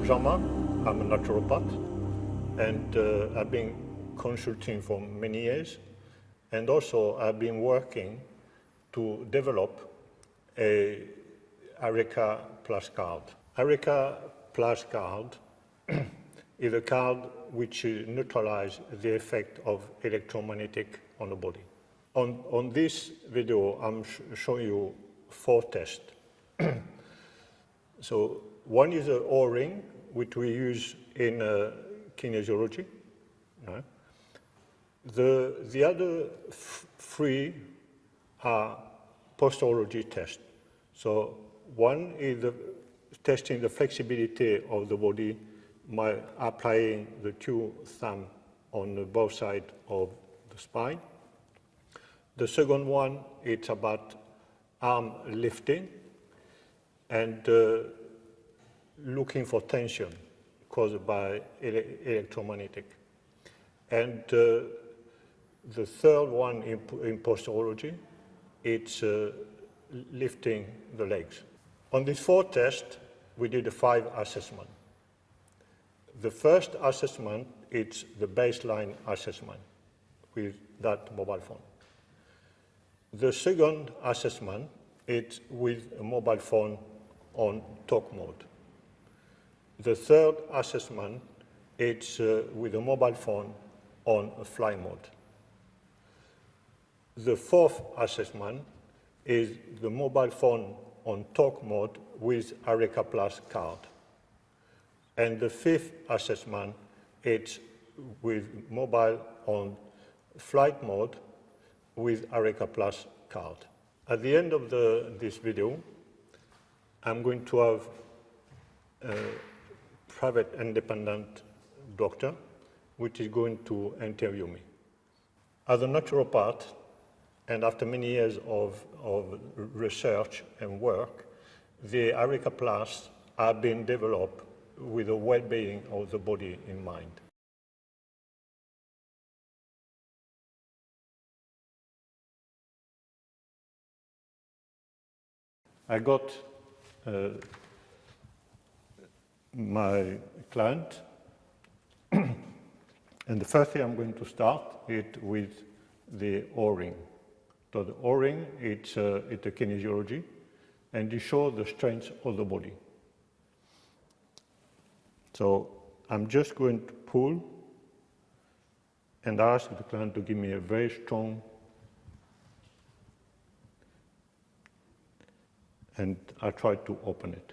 Jean Marc. I'm a naturopath, and I've been consulting for many years, and also I've been working to develop a Areca Plus Card. Areca Plus Card is a card which neutralizes the effect of electromagnetic on the body. On this video, I'm showing you 4 tests. So one is an O-ring, which we use in kinesiology. The other 3 are posturology tests. So one is testing the flexibility of the body by applying the 2 thumbs on both sides of the spine. The second one, it's about arm lifting and looking for tension caused by electromagnetic. And the third one in posturology, it's lifting the legs. On these 4 tests, we did a 5 assessment. The first assessment, it's the baseline assessment with that mobile phone. The second assessment, it's with a mobile phone on talk mode. The third assessment, it's with a mobile phone on fly mode. The fourth assessment is the mobile phone on talk mode with Areca Plus Card. And the fifth assessment, it's with mobile on flight mode with Areca Plus Card. At the end of this video, I'm going to have a private independent doctor which is going to interview me. As a naturopath, and after many years of research and work, the Areca Plus have been developed with the well-being of the body in mind. I got my client, and the first thing I'm going to start is with the O-ring. So the O-ring, it's a kinesiology, and it shows the strength of the body. So I'm just going to pull and ask the client to give me a very strong, and I try to open it,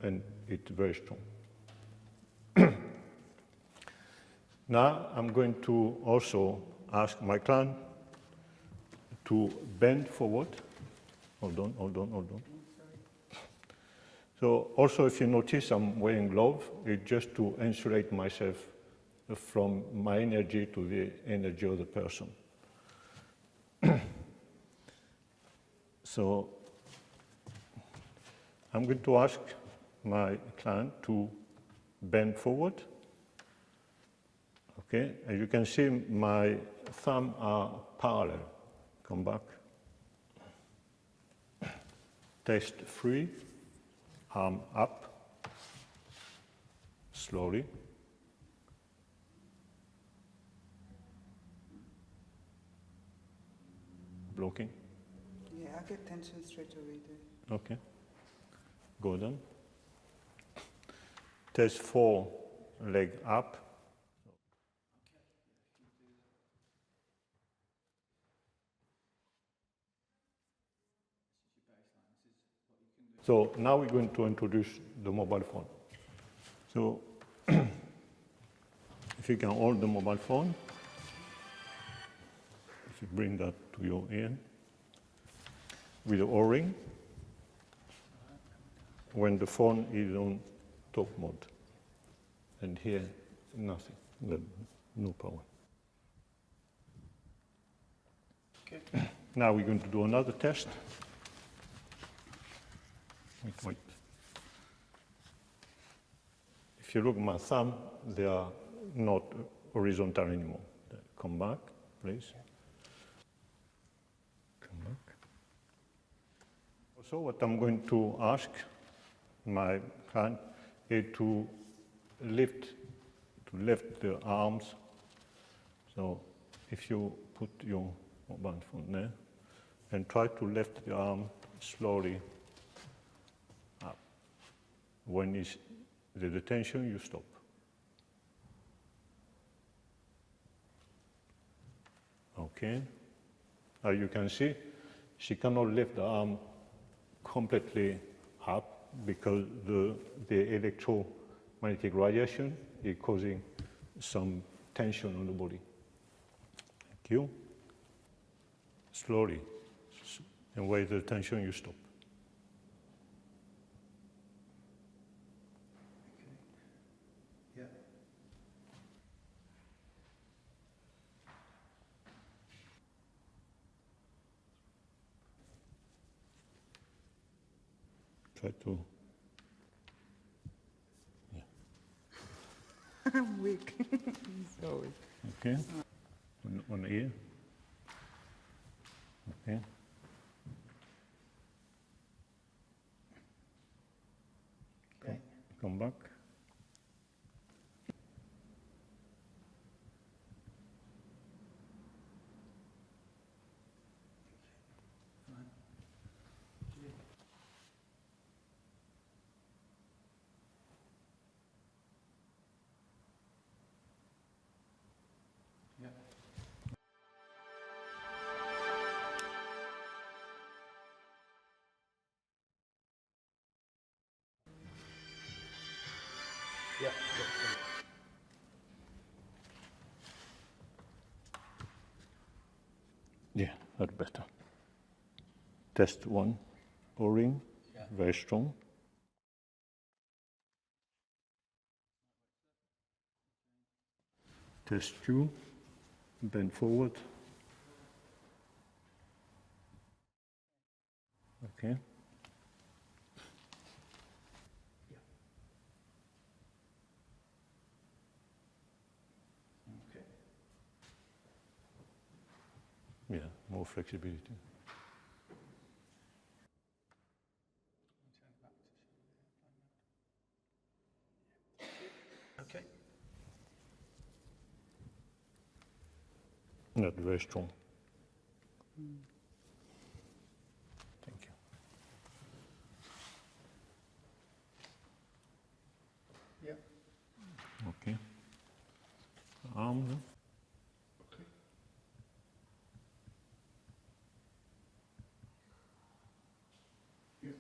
and it's very strong. Now I'm going to also ask my client to bend forward. Hold on. So also, if you notice, I'm wearing gloves. It's just to insulate myself from my energy to the energy of the person. So I'm going to ask my client to bend forward. Okay, as you can see, my thumbs are parallel. Come back. Test 3. Arm up. Slowly. Blocking. Yeah, I get tension straight away there. Okay. Go down. Test 4. Leg up. So now we're going to introduce the mobile phone. So if you can hold the mobile phone, if you bring that to your ear, with the O-ring, when the phone is on talk mode, and here, nothing, no power. Okay. Now we're going to do another test. Wait. If you look at my thumb, they are not horizontal anymore. Come back, please. Come back. Also, what I'm going to ask my client is to lift the arms. So if you put your mobile phone there and try to lift the arm slowly up. When it's the tension, you stop. Okay. As you can see, she cannot lift the arm completely up because the electromagnetic radiation is causing some tension on the body. Thank you. Slowly. And with the tension, you stop. Yeah. Try to. Yeah. I'm weak. So weak. Okay. On ear. Okay. Okay. Come back. Yeah. Yeah. Yeah, that's better. Test one. O-ring. Yeah. Very strong. Test two. Bend forward. Okay. Okay. Yeah, more flexibility. Okay. Not very strong. Thank you. Yeah. Okay. Arm. No? Okay. Yeah.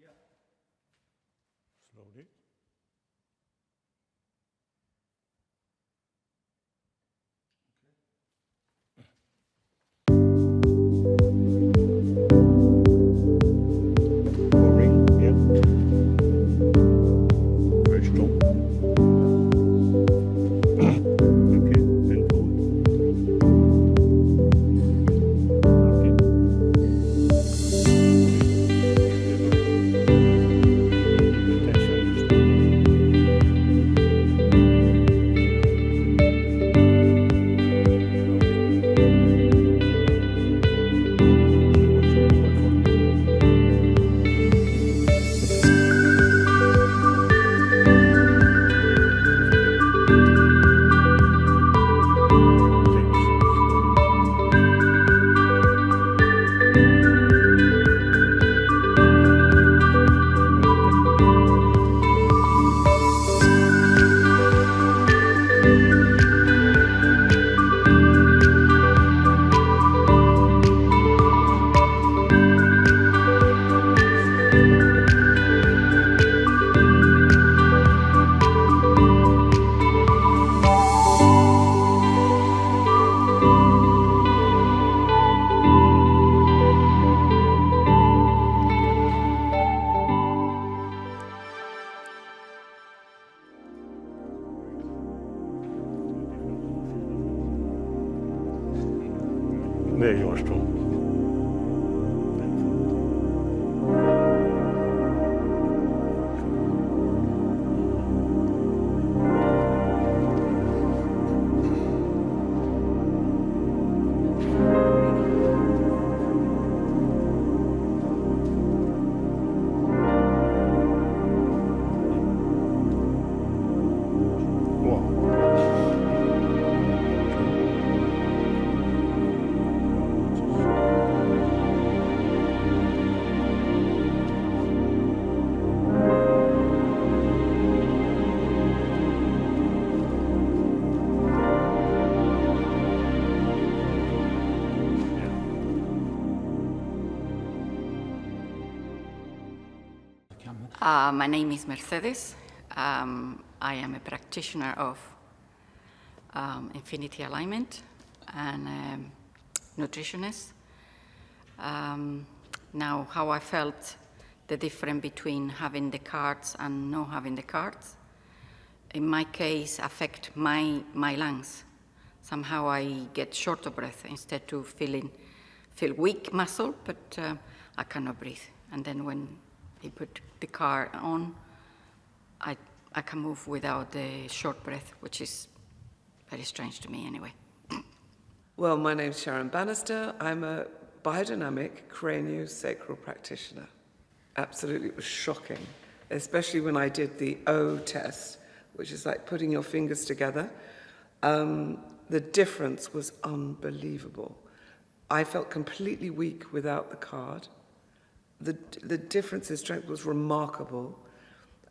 Yeah. Slowly. O-ring. Yeah. Very strong. Okay. Bend forward. Okay. The tension you stop. There you are strong. My name is Mercedes. I am a practitioner of infinity alignment and nutritionist. Now, how I felt the difference between having the cards and not having the cards, in my case, affect my lungs. Somehow I get short of breath instead to feel weak muscle, but I cannot breathe. And then when they put the card on, I can move without the short breath, which is very strange to me anyway. Well, my name's Sharon Bannister. I'm a biodynamic craniosacral practitioner. Absolutely, it was shocking, especially when I did the O test, which is like putting your fingers together. The difference was unbelievable. I felt completely weak without the card. The difference in strength was remarkable.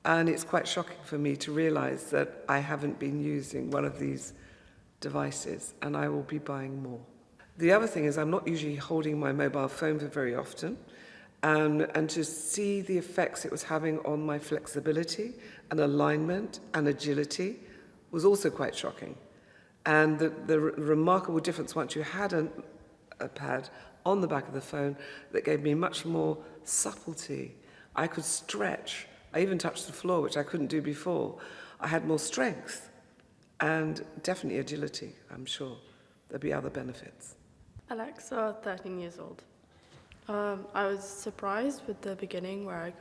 And it's quite shocking for me to realize that I haven't been using one of these devices, and I will be buying more. The other thing is I'm not usually holding my mobile phone for very often, and to see the effects it was having on my flexibility and alignment and agility was also quite shocking. And the remarkable difference once you had a pad on the back of the phone that gave me much more subtlety. I could stretch. I even touched the floor, which I couldn't do before. I had more strength and definitely agility, I'm sure. There'll be other benefits. Alexa, 13 years old. I was surprised with the beginning where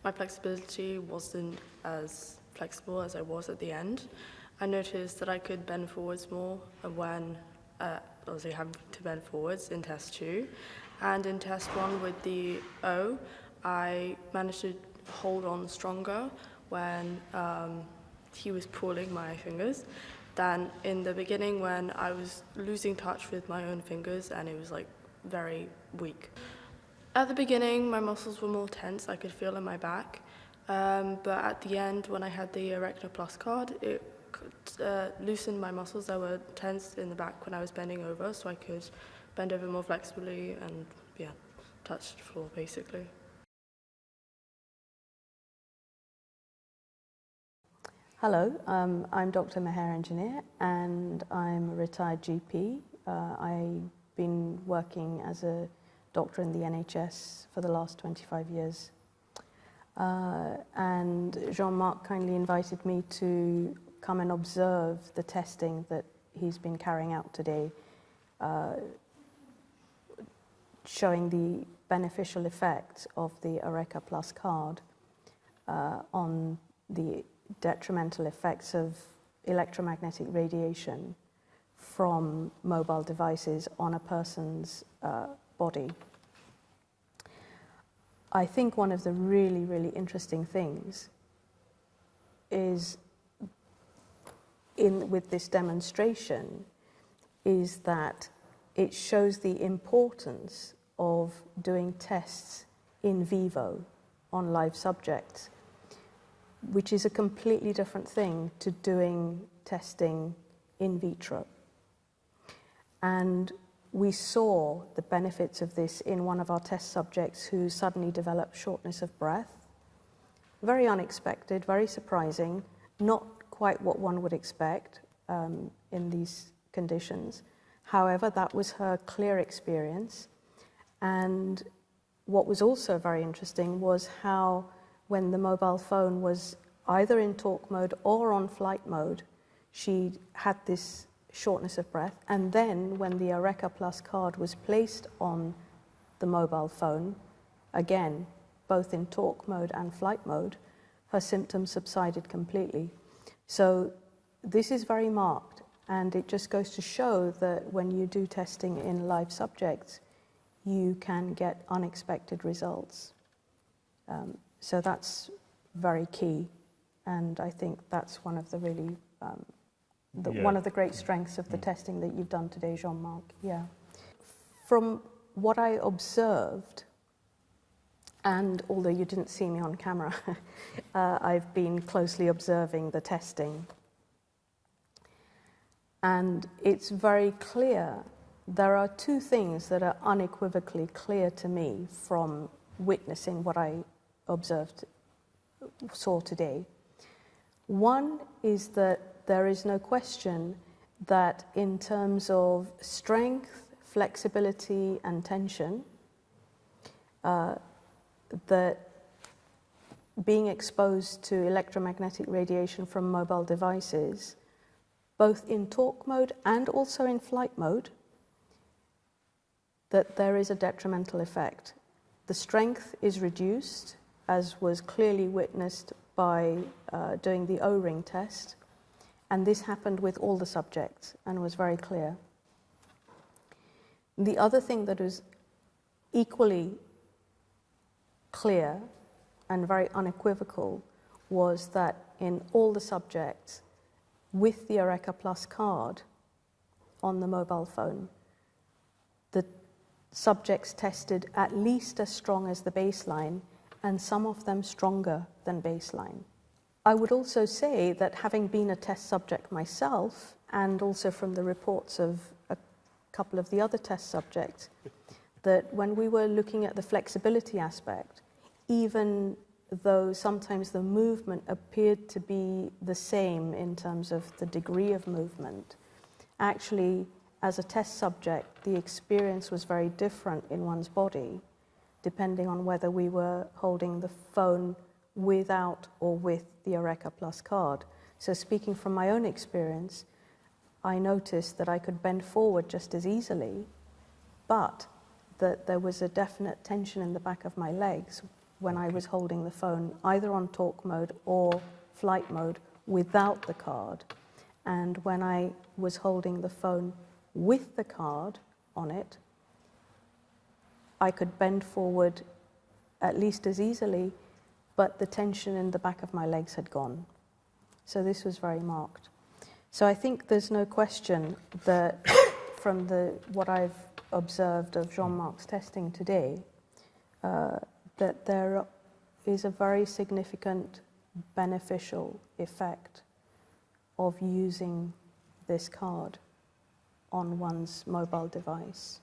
my flexibility wasn't as flexible as I was at the end. I noticed that I could bend forwards more when obviously having to bend forwards in test 2. And in test 1 with the O, I managed to hold on stronger when he was pulling my fingers than in the beginning when I was losing touch with my own fingers and it was like very weak. At the beginning, my muscles were more tense, I could feel in my back, but at the end when I had the Areca Plus Card, it loosened my muscles that were tense in the back when I was bending over, so I could bend over more flexibly and touch the floor basically. Hello, I'm Dr. Meher Engineer and I'm a retired GP. I've been working as a doctor in the NHS for the last 25 years. And Jean Marc kindly invited me to come and observe the testing that he's been carrying out today, showing the beneficial effect of the Areca Plus Card on the detrimental effects of electromagnetic radiation from mobile devices on a person's body. I think one of the really, really interesting things is with this demonstration is that it shows the importance of doing tests in vivo on live subjects, which is a completely different thing to doing testing in vitro. And we saw the benefits of this in one of our test subjects who suddenly developed shortness of breath. Very unexpected, very surprising, not quite what one would expect in these conditions. However, that was her clear experience. And what was also very interesting was how when the mobile phone was either in talk mode or on flight mode, she had this shortness of breath. And then when the Areca Plus Card was placed on the mobile phone, again, both in talk mode and flight mode, her symptoms subsided completely. So this is very marked, and it just goes to show that when you do testing in live subjects, you can get unexpected results. So that's very key, and I think that's one of the really one of the great strengths of the testing that you've done today, Jean Marc. Yeah. From what I observed, and although you didn't see me on camera, I've been closely observing the testing. And it's very clear, there are two things that are unequivocally clear to me from witnessing what I observed saw today. One is that there is no question that in terms of strength, flexibility and tension, that being exposed to electromagnetic radiation from mobile devices, both in talk mode and also in flight mode, that there is a detrimental effect. The strength is reduced, as was clearly witnessed by doing the O-ring test, and this happened with all the subjects and was very clear. The other thing that is equally clear and very unequivocal was that in all the subjects with the Areca Plus card on the mobile phone, the subjects tested at least as strong as the baseline, and some of them stronger than baseline. I would also say that having been a test subject myself, and also from the reports of a couple of the other test subjects, that when we were looking at the flexibility aspect, even though sometimes the movement appeared to be the same in terms of the degree of movement, actually, as a test subject, the experience was very different in one's body, depending on whether we were holding the phone without or with the Areca Plus card. So speaking from my own experience, I noticed that I could bend forward just as easily, but that there was a definite tension in the back of my legs when I was holding the phone, either on talk mode or flight mode without the card. And when I was holding the phone with the card on it, I could bend forward at least as easily, but the tension in the back of my legs had gone. So this was very marked. So I think there's no question that from what I've observed of Jean Marc's testing today, that there is a very significant beneficial effect of using this card on one's mobile device.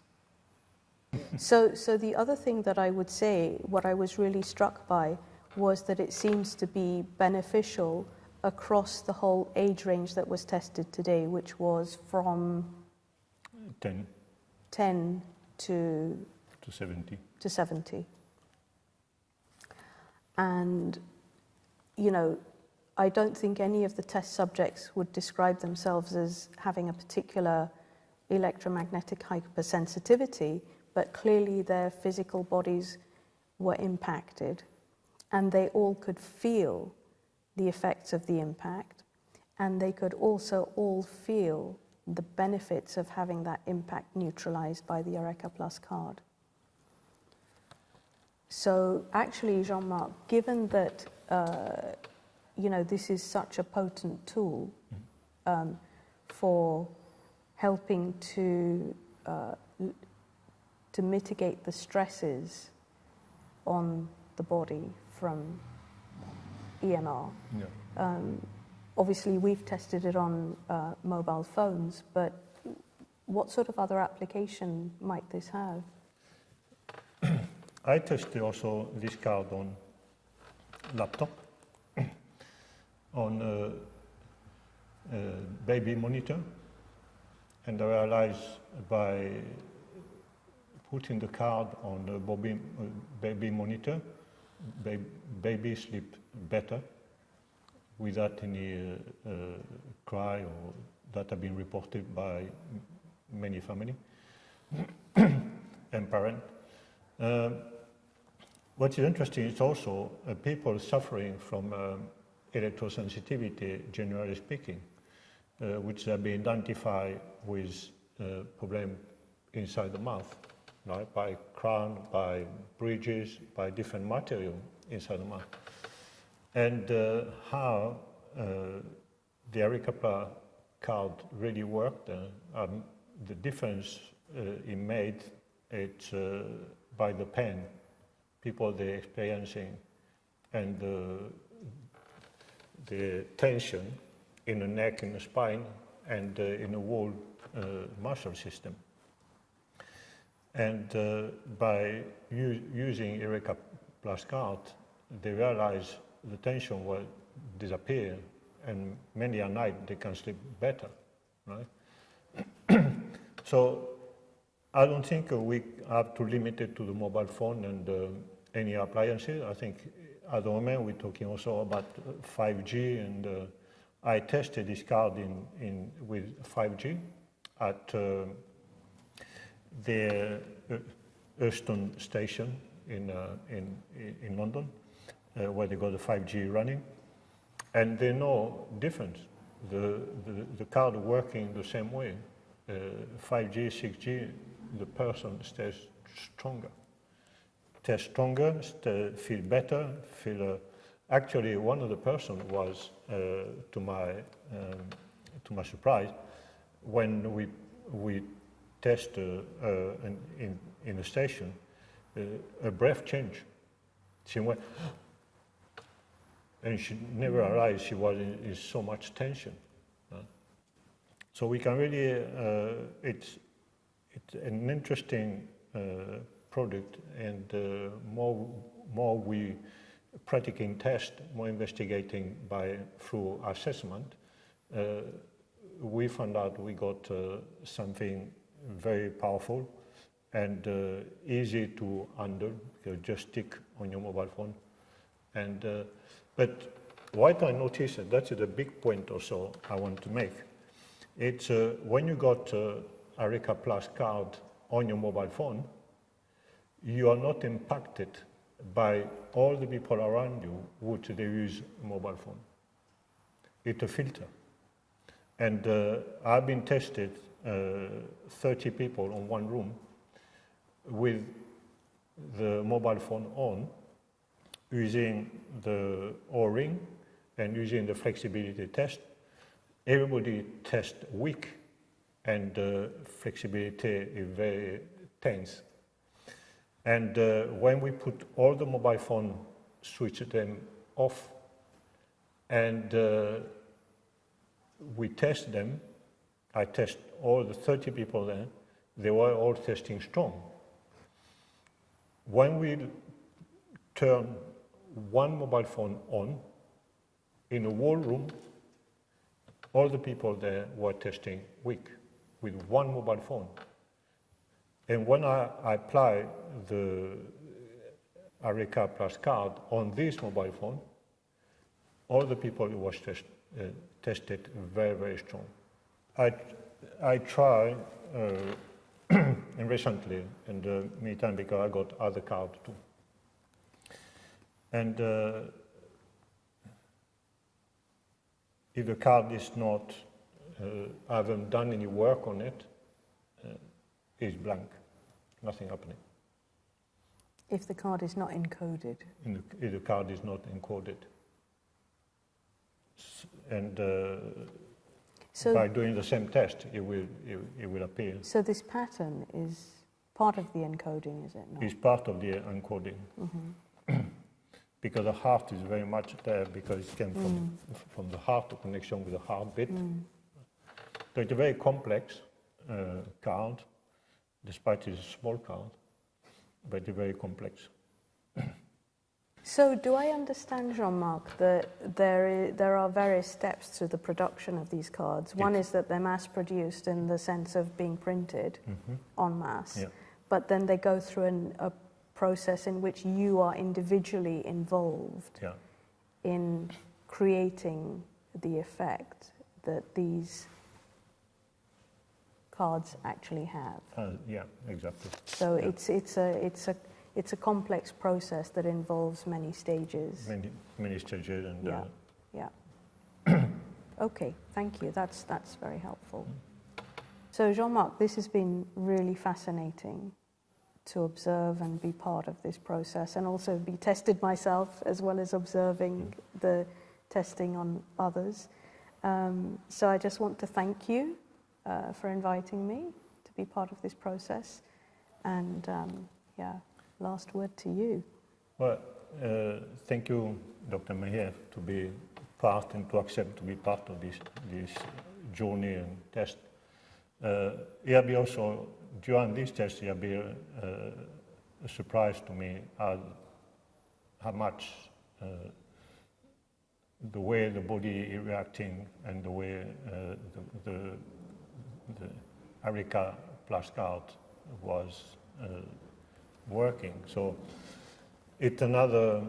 So the other thing that I would say, what I was really struck by, was that it seems to be beneficial across the whole age range that was tested today, which was from 10 to 70. And, you know, I don't think any of the test subjects would describe themselves as having a particular electromagnetic hypersensitivity, but clearly their physical bodies were impacted, and they all could feel the effects of the impact, and they could also all feel the benefits of having that impact neutralized by the Areca Plus card. So actually, Jean Marc, given that you know, this is such a potent tool for helping to mitigate the stresses on the body from EMR. Yeah. Obviously, we've tested it on mobile phones, but what sort of other application might this have? I tested also this card on laptop, on a baby monitor, and I realized by putting the card on the baby monitor, baby sleep better without any cry or that have been reported by many family and parents. What is interesting is also people suffering from electrosensitivity, generally speaking, which have been identified with problem inside the mouth, right? By crown, by bridges, by different material inside the mouth. And how the Areca Plus card really worked, the difference it made, it's by the pain people they're experiencing and the tension in the neck, in the spine, and in the whole muscle system. And by using Areca Plus card, they realize the tension will disappear, and many a night they can sleep better, right? So I don't think we have to limit it to the mobile phone and any appliances. I think at the moment we're talking also about 5G, and I tested this card with 5G at the Euston station in London, where they got the 5G running, and there's no difference. The card working the same way. 5G, 6G, the person stays stronger. Feel better, actually one of the person was, to my surprise, when we test in the station, a breath change. She went, and she never realized she was in so much tension. So we can really, it's an interesting product, and more we practicing test, more investigating through assessment, we found out we got something very powerful and easy to handle. You just stick on your mobile phone. And but what I noticed, and that's the big point also I want to make, it's when you got Areca Plus Card on your mobile phone, you are not impacted by all the people around you which they use a mobile phone. It's a filter. And I've been tested 30 people on one room with the mobile phone on, using the O-ring and using the flexibility test. Everybody tests weak, and flexibility is very tense. And when we put all the mobile phone, switch them off, and we test them, I test all the 30 people there, they were all testing strong. When we turn one mobile phone on, in a whole room, all the people there were testing weak with one mobile phone. And when I apply the Areca Plus Card on this mobile phone, all the people who was tested very, very strong. I try and recently, and many times because I got other cards too. And if the card is not, I haven't done any work on it, it's blank, nothing happening. If the card is not encoded? If the card is not encoded. And so by doing the same test, it will appear. So this pattern is part of the encoding, is it not? It's part of the encoding. Mm-hmm. Because the heart is very much there, because it came from the heart, the connection with the heartbeat. So it's a very complex card, despite it's a small card, but it's very complex. So do I understand, Jean Marc, that there are various steps to the production of these cards? One is that they're mass-produced in the sense of being printed en masse, but then they go through a process in which you are individually involved in creating the effect that these cards actually have. Yeah, exactly. So it's a complex process that involves many stages. Many stages, and Okay, thank you. That's very helpful. So Jean Marc, this has been really fascinating to observe and be part of this process, and also be tested myself as well as observing the testing on others. So I just want to thank you for inviting me to be part of this process, and last word to you. Well, thank you, Dr. Meyer, to be part and to accept to be part of this journey and test. It be also, during this test, it be a surprise to me how much the way the body is reacting and the way the Areca Plus Card was working. So it's another.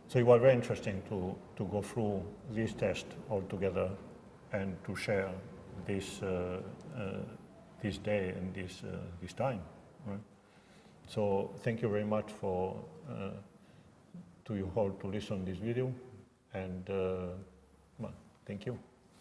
So it was very interesting to go through this test all together and to share this this day and this time. Right? So thank you very much for to you all to listen this video, and well, thank you.